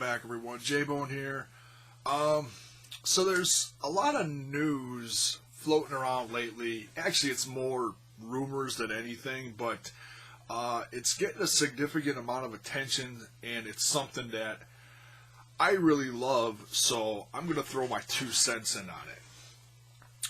back, everyone. J-Bone here. So there's a lot of news floating around lately. Actually, it's more rumors than anything, but it's getting a significant amount of attention, and it's something that I really love, so I'm going to throw my 2 cents in on it.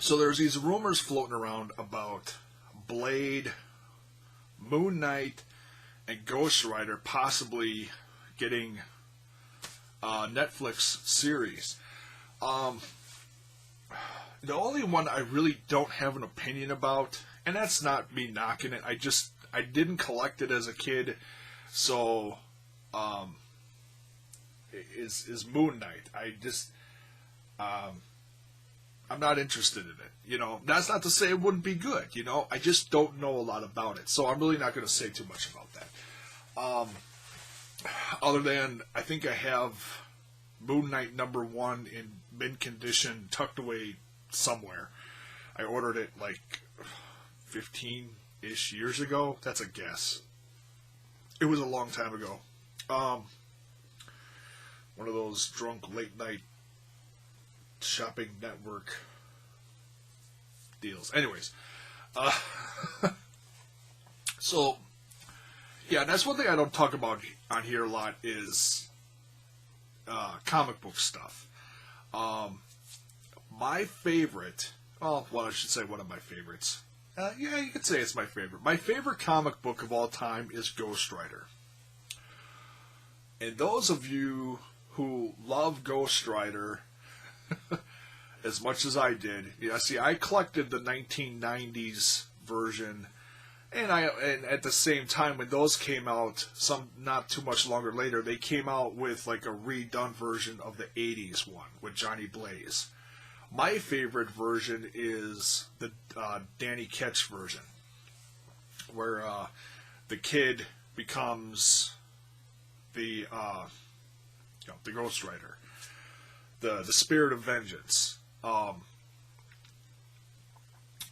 So there's these rumors floating around about Blade, Moon Knight, and Ghost Rider possibly getting a Netflix series. The only one I really don't have an opinion about, and that's not me knocking it, I didn't collect it as a kid, so is Moon Knight. I'm not interested in it. You know, that's not to say it wouldn't be good. You know, I just don't know a lot about it, so I'm really not going to say too much about that. Other than I think I have Moon Knight #1 in mint condition, tucked away somewhere. I ordered it like 15-ish years ago. That's a guess. It was a long time ago. One of those drunk late night shopping network deals. Anyways, so yeah, that's one thing I don't talk about on here a lot is comic book stuff. My favorite, well, I should say one of my favorites. Yeah, you could say it's my favorite. My favorite comic book of all time is Ghost Rider. And those of you who love Ghost Rider as much as I did, yeah, see, I collected the 1990s version, and at the same time when those came out, some not too much longer later, they came out with like a redone version of the 80s one with Johnny Blaze. My favorite version is the Danny Ketch version, where the kid becomes the Ghost Rider, the Spirit of Vengeance,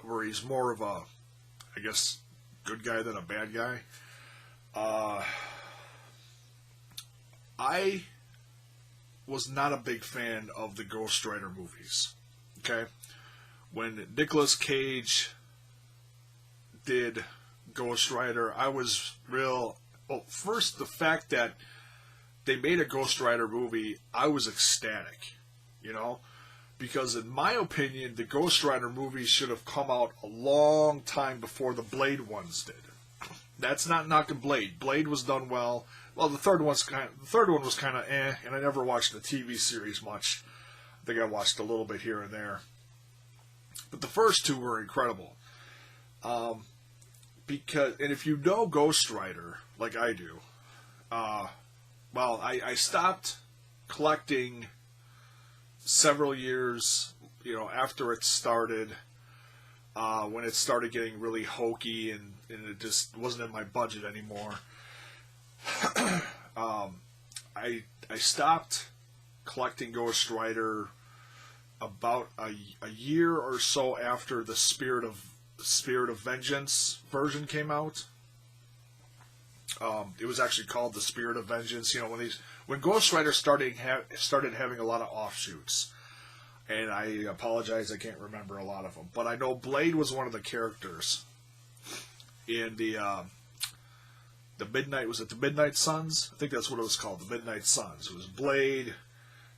where he's more of a, I guess, good guy than a bad guy. I was not a big fan of the Ghost Rider movies. Okay? When Nicolas Cage did Ghost Rider, I was real... Well, first, the fact that they made a Ghost Rider movie, I was ecstatic. You know? Because in my opinion, the Ghost Rider movies should have come out a long time before the Blade ones did. That's not knocking Blade. Blade was done well. Well, the third one was kind of eh, and I never watched the TV series much. I think I watched a little bit here and there. But the first two were incredible. And if you know Ghost Rider, like I do, I stopped collecting several years, after it started, when it started getting really hokey and it just wasn't in my budget anymore. I stopped collecting Ghost Rider about a year or so after the Spirit of Vengeance version came out. It was actually called the Spirit of Vengeance. When Ghost Rider started having a lot of offshoots, and I apologize, I can't remember a lot of them, but I know Blade was one of the characters in the Midnight Suns? I think that's what it was called, the Midnight Suns. It was Blade,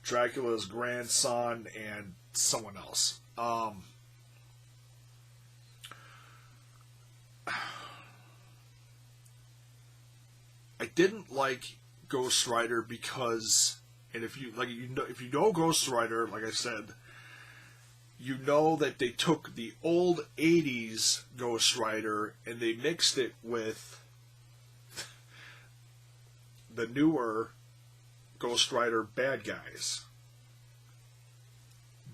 Dracula's grandson, and someone else. I didn't like Ghost Rider because, and if you know Ghost Rider, like I said, you know that they took the old 80s Ghost Rider and they mixed it with the newer Ghost Rider bad guys.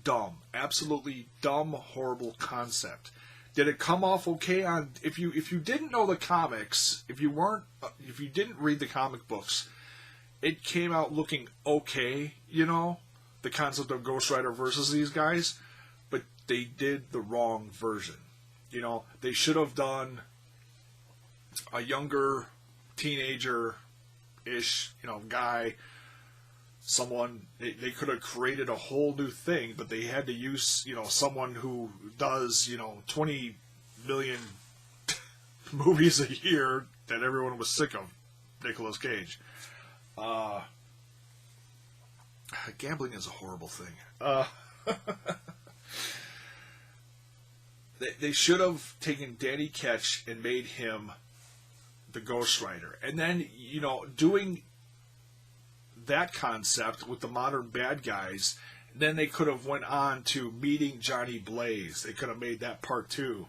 Dumb. Absolutely dumb, horrible concept. Did it come off okay on... If you didn't know the comics, if you didn't read the comic books, it came out looking okay, the concept of Ghost Rider versus these guys, but they did the wrong version. They should have done a younger teenager-ish, guy someone, they could have created a whole new thing, but they had to use, someone who does, 20 million movies a year that everyone was sick of, Nicolas Cage. Gambling is a horrible thing. They should have taken Danny Ketch and made him the Ghost Rider. And then, doing that concept with the modern bad guys, then they could have went on to meeting Johnny Blaze. They could have made that part 2.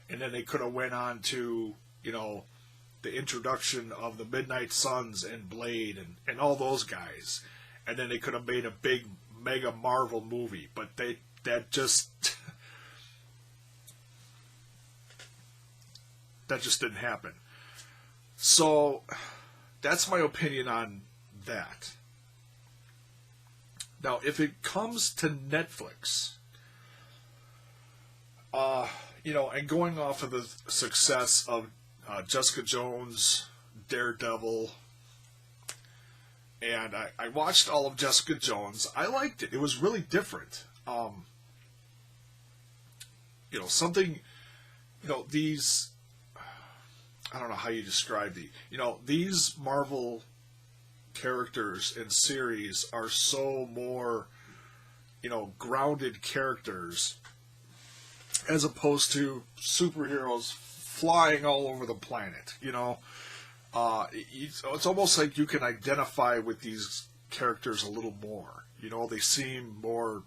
And then they could have went on to, the introduction of the Midnight Suns and Blade and all those guys. And then they could have made a big mega Marvel movie. But that just didn't happen. So that's my opinion on that. Now, if it comes to Netflix, and going off of the success of Jessica Jones, Daredevil, and I watched all of Jessica Jones. I liked it. It was really different. Something, these, I don't know how you describe these Marvel characters and series are so more, grounded characters as opposed to superheroes flying all over the planet. It's almost like you can identify with these characters a little more. They seem more,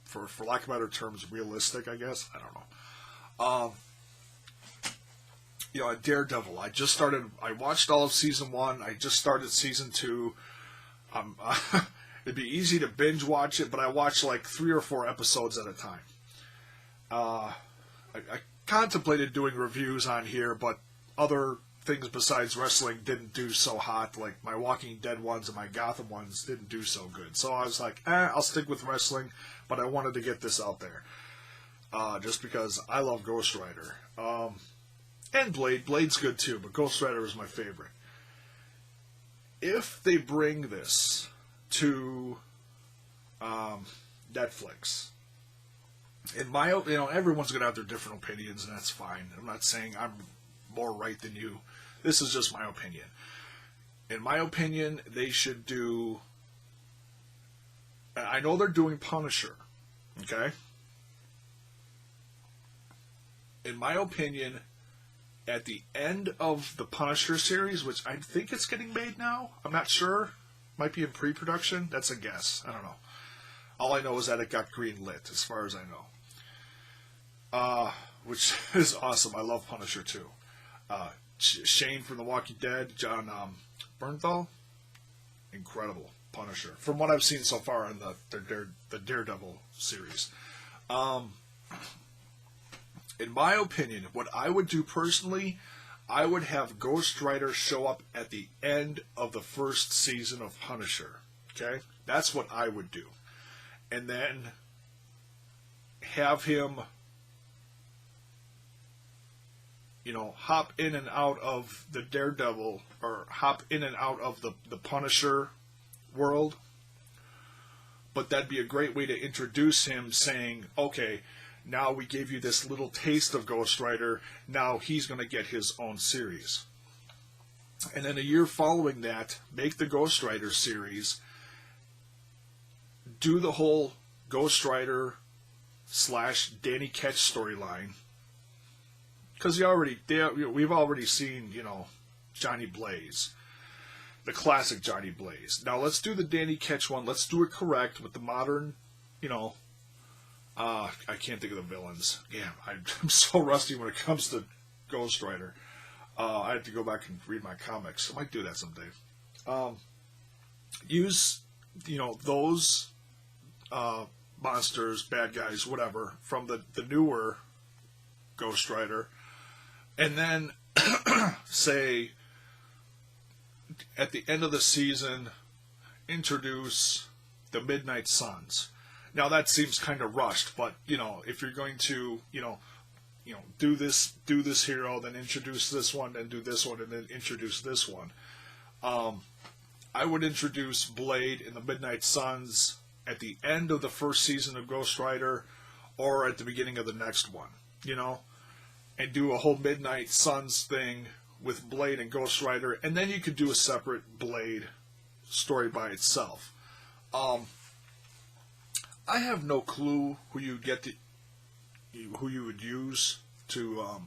for lack of better terms, realistic, I guess. I don't know. Daredevil. I watched all of season 1. I just started season 2. It'd be easy to binge watch it, but I watch like 3 or 4 episodes at a time. I contemplated doing reviews on here, but other things besides wrestling didn't do so hot. Like my Walking Dead ones and my Gotham ones didn't do so good. So I was like, I'll stick with wrestling, but I wanted to get this out there. Just because I love Ghost Rider. And Blade. Blade's good too, but Ghost Rider is my favorite. If they bring this to Netflix, in my, everyone's going to have their different opinions, and that's fine. I'm not saying I'm more right than you. This is just my opinion. In my opinion, they should do, I know they're doing Punisher, okay? In my opinion, at the end of the Punisher series, which I think it's getting made now, I'm not sure, might be in pre-production, that's a guess, I don't know. All I know is that it got green-lit, as far as I know. Which is awesome, I love Punisher too. Shane from The Walking Dead, John Bernthal, incredible Punisher, from what I've seen so far in the Daredevil series. In my opinion, what I would do personally, I would have Ghost Rider show up at the end of the first season of Punisher. Okay? That's what I would do. And then have him, hop in and out of the Daredevil, or hop in and out of the Punisher world. But that'd be a great way to introduce him, saying, okay, now we gave you this little taste of Ghost Rider, now he's going to get his own series. And then a year following that, make the Ghost Rider series, do the whole Ghost Rider / Danny Ketch storyline. Because we've already seen, Johnny Blaze. The classic Johnny Blaze. Now let's do the Danny Ketch one. Let's do it correct with the modern, I can't think of the villains. Yeah, I'm so rusty when it comes to Ghost Rider. I have to go back and read my comics. I might do that someday. Use, those monsters, bad guys, whatever, from the newer Ghost Rider. And then, say, at the end of the season, introduce the Midnight Suns. Now that seems kind of rushed, but if you're going to, do this hero, then introduce this one, then do this one, and then introduce this one. I would introduce Blade in the Midnight Suns at the end of the first season of Ghost Rider or at the beginning of the next one, you know, and do a whole Midnight Suns thing with Blade and Ghost Rider, and then you could do a separate Blade story by itself. I have no clue who you who you would use to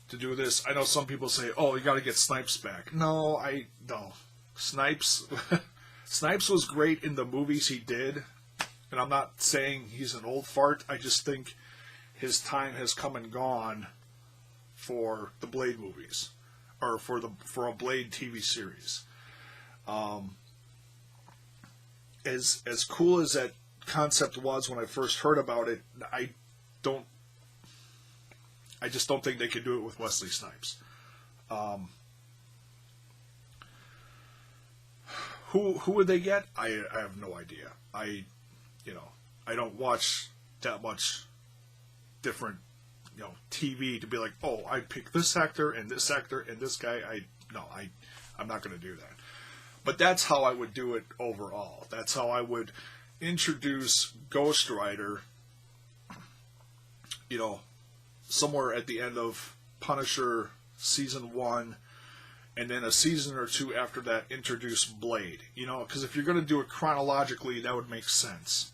do this. I know some people say, "Oh, you got to get Snipes back." No. Snipes Snipes was great in the movies he did, and I'm not saying he's an old fart. I just think his time has come and gone for the Blade movies, or for a Blade TV series. As cool as that concept was when I first heard about it, I just don't think they could do it with Wesley Snipes. Who would they get? I have no idea. I don't watch that much different TV to be like, oh, I pick this actor and this actor and this guy. I'm not going to do that. But that's how I would do it overall. That's how I would introduce Ghost Rider, somewhere at the end of Punisher Season 1, and then a season or two after that, introduce Blade. Because if you're going to do it chronologically, that would make sense.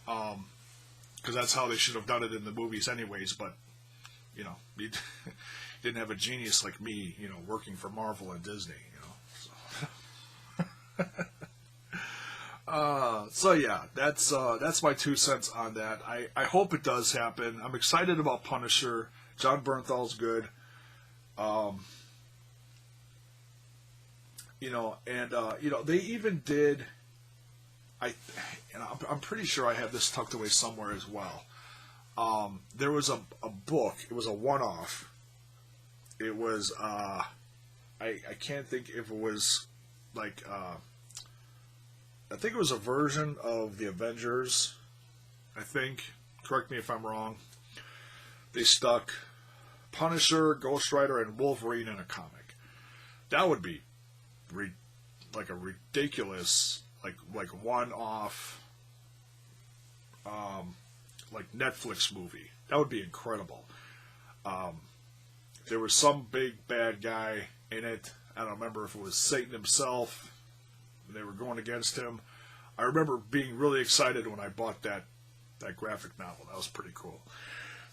Because that's how they should have done it in the movies anyways, but, you didn't have a genius like me, working for Marvel and Disney, so. So yeah, that's my 2 cents on that. I hope it does happen. I'm excited about Punisher. Jon Bernthal's good. They even did. I'm pretty sure I have this tucked away somewhere as well. There was a book. It was a one-off. It was I can't think if it was like I think it was a version of the Avengers. I think. Correct me if I'm wrong. They stuck Punisher, Ghost Rider, and Wolverine in a comic. That would be like a ridiculous, like one-off, like Netflix movie. That would be incredible. There was some big bad guy in it. I don't remember if it was Satan himself. They were going against him. I remember being really excited when I bought that graphic novel. That was pretty cool.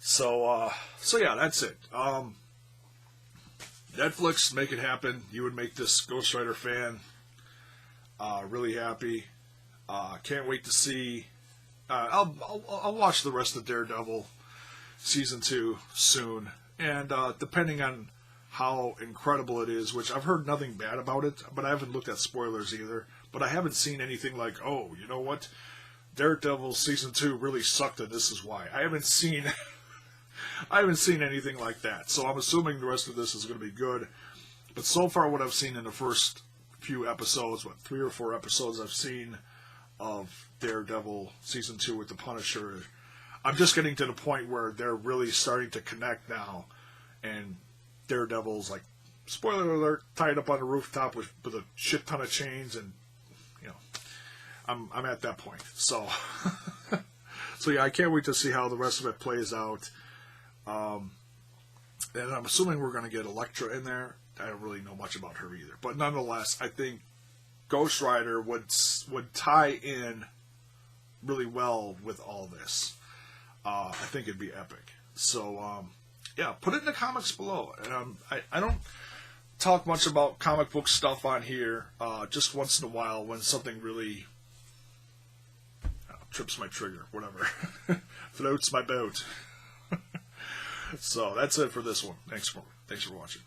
So yeah, that's it. Netflix, make it happen. You would make this Ghost Rider fan really happy. Can't wait to see. I'll watch the rest of Daredevil season 2 soon, and depending on how incredible it is, which I've heard nothing bad about it, but I haven't looked at spoilers either. But I haven't seen anything like, oh, you know what, Daredevil season 2 really sucked, and this is why. I haven't seen anything like that. So I'm assuming the rest of this is going to be good. But so far, what I've seen in the first few episodes, 3 or 4 episodes I've seen of Daredevil season 2 with the Punisher, I'm just getting to the point where they're really starting to connect now, and Daredevil's, like, spoiler alert, tied up on the rooftop with a shit ton of chains, and I'm at that point. So so yeah, I can't wait to see how the rest of it plays out. And I'm assuming we're going to get Elektra in there. I don't really know much about her either, but nonetheless, I think Ghost Rider would tie in really well with all this. I think it'd be epic. So yeah, put it in the comments below. I don't talk much about comic book stuff on here. Just once in a while when something really trips my trigger, whatever. Floats my boat. So that's it for this one. Thanks for watching.